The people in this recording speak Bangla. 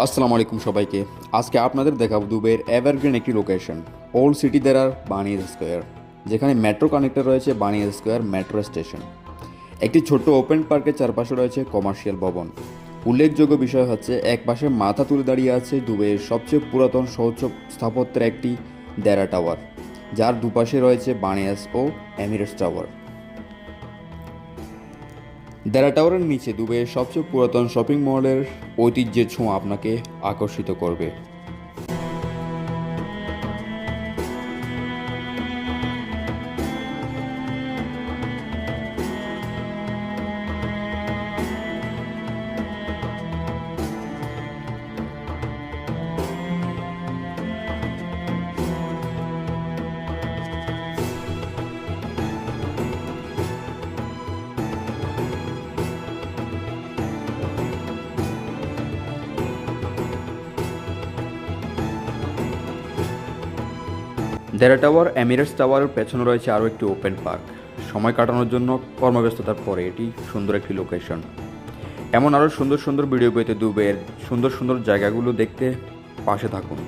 আসসালামু আলাইকুম সবাইকে। আজকে আপনাদের দেখাবো দুবাইয়ের এভারগ্রিন একটি লোকেশন, ওল্ড সিটি দেরার বানিয়াস স্কোয়ার, যেখানে মেট্রো কানেক্টর রয়েছে বানিয়াস স্কোয়ার মেট্রো স্টেশন। একটি ছোট্ট ওপেন পার্কের চারপাশে রয়েছে কমার্শিয়াল ভবন। উল্লেখযোগ্য বিষয় হচ্ছে এক পাশে মাথা তুলে দাঁড়িয়ে আছে দুবাইয়ের সবচেয়ে পুরাতন শৌচ স্থাপত্যের একটি দেরা টাওয়ার, যার দুপাশে রয়েছে বানিয়াস ও এমিরেটস টাওয়ার। দেরা টাওয়ারের নিচে দুবাইয়ের সবচেয়ে পুরাতন শপিং মলের ঐতিহ্যের ছোঁয়া আপনাকে আকর্ষিত করবে। দেরা টাওয়ার এমিরেটস টাওয়ারের পেছনে রয়েছে আরও একটি ওপেন পার্ক। সময় কাটানোর জন্য কর্মব্যস্ততার পরে এটি সুন্দর একটি লোকেশন। এমন আরও সুন্দর সুন্দর ভিডিও পেতে দুবাইয়ের সুন্দর সুন্দর জায়গাগুলো দেখতে পাশে থাকুন।